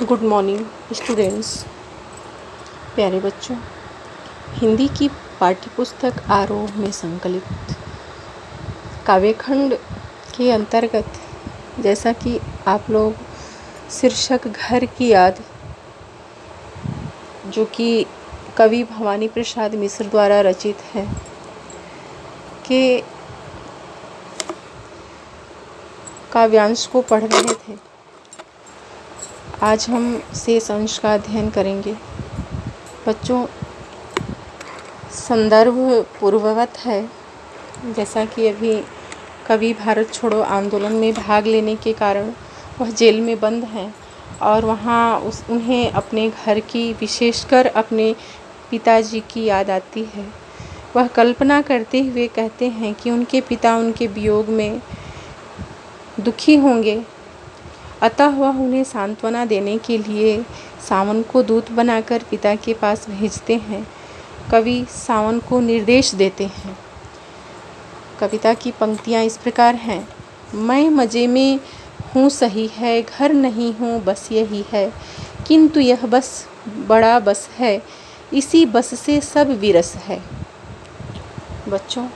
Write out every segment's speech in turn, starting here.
Good morning students. प्यारे बच्चों, हिंदी की पाठ्यपुस्तक आरोह में संकलित काव्यखंड के अंतर्गत जैसा कि आप लोग शीर्षक घर की याद, जो कि कवि भवानी प्रसाद मिश्र द्वारा रचित है, के काव्यांश को पढ़ रहे थे। आज हम शेष अंश का अध्ययन करेंगे। बच्चों, संदर्भ पूर्ववत है, जैसा कि अभी कवि भारत छोड़ो आंदोलन में भाग लेने के कारण वह जेल में बंद हैं और वहाँ उन्हें अपने घर की, विशेषकर अपने पिताजी की याद आती है। वह कल्पना करते हुए कहते हैं कि उनके पिता उनके वियोग में दुखी होंगे, अतः वह उन्हें सांत्वना देने के लिए सावन को दूत बनाकर पिता के पास भेजते हैं। कवि सावन को निर्देश देते हैं। कविता की पंक्तियाँ इस प्रकार हैं। मैं मज़े में हूँ सही है, घर नहीं हूँ बस यही है, किंतु यह बस बड़ा बस है, इसी बस से सब विरस है। बच्चों,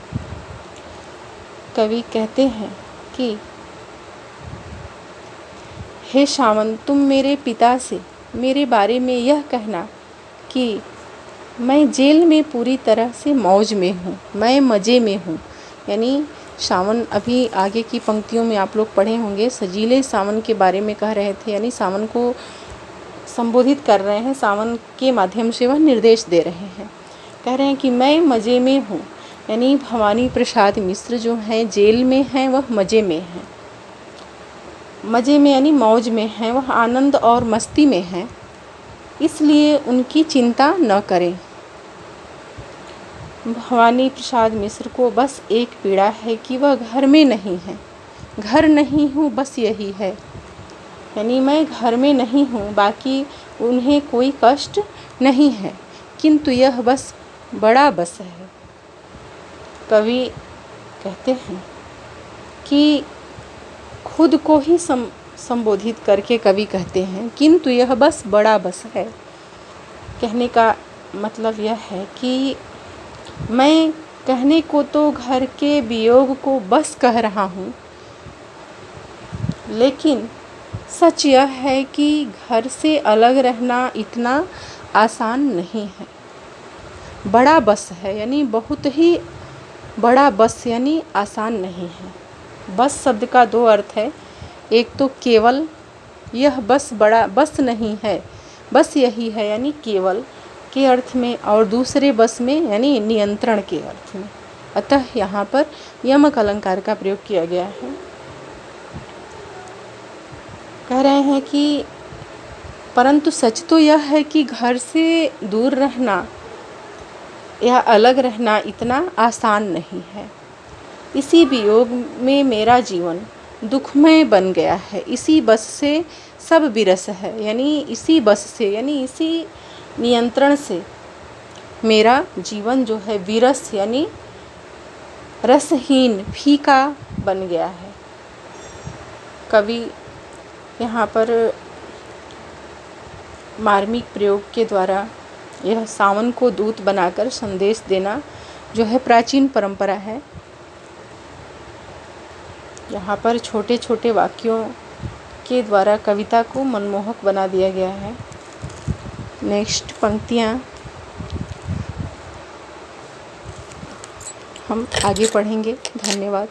कवि कहते हैं कि हे सावन, तुम मेरे पिता से मेरे बारे में यह कहना कि मैं जेल में पूरी तरह से मौज में हूँ, मैं मज़े में हूँ। यानी सावन, अभी आगे की पंक्तियों में आप लोग पढ़े होंगे, सजीले सावन के बारे में कह रहे थे, यानी सावन को संबोधित कर रहे हैं। सावन के माध्यम से वह निर्देश दे रहे हैं। कह रहे हैं कि मैं मज़े में हूँ, यानी भवानी प्रसाद मिश्र जो हैं जेल में हैं, वह मज़े में हैं। मज़े में यानी मौज में हैं, वह आनंद और मस्ती में हैं, इसलिए उनकी चिंता न करें। भवानी प्रसाद मिश्र को बस एक पीड़ा है कि वह घर में नहीं है। घर नहीं हूँ बस यही है, यानी मैं घर में नहीं हूँ, बाकी उन्हें कोई कष्ट नहीं है, किंतु यह बस बड़ा बस है। कवि कहते हैं कि खुद को ही संबोधित करके कवि कहते हैं, किंतु यह बस बड़ा बस है। कहने का मतलब यह है कि मैं कहने को तो घर के वियोग को बस कह रहा हूँ, लेकिन सच यह है कि घर से अलग रहना इतना आसान नहीं है। बड़ा बस है, यानी बहुत ही बड़ा बस, यानी आसान नहीं है। बस शब्द का दो अर्थ है। एक तो केवल, यह बस बड़ा बस नहीं है, बस यही है, यानी केवल के अर्थ में, और दूसरे बस में यानी नियंत्रण के अर्थ में। अतः यहाँ पर यमक अलंकार का प्रयोग किया गया है। कह रहे हैं कि परंतु सच तो यह है कि घर से दूर रहना या अलग रहना इतना आसान नहीं है। इसी वियोग में मेरा जीवन दुखमय बन गया है, इसी बस से सब विरस है, यानी इसी बस से, यानी इसी नियंत्रण से मेरा जीवन जो है विरस यानी रसहीन, फीका बन गया है। कवि यहाँ पर मार्मिक प्रयोग के द्वारा यह सावन को दूत बनाकर संदेश देना जो है प्राचीन परंपरा है। यहाँ पर छोटे छोटे वाक्यों के द्वारा कविता को मनमोहक बना दिया गया है। नेक्स्ट पंक्तियाँ हम आगे पढ़ेंगे। धन्यवाद।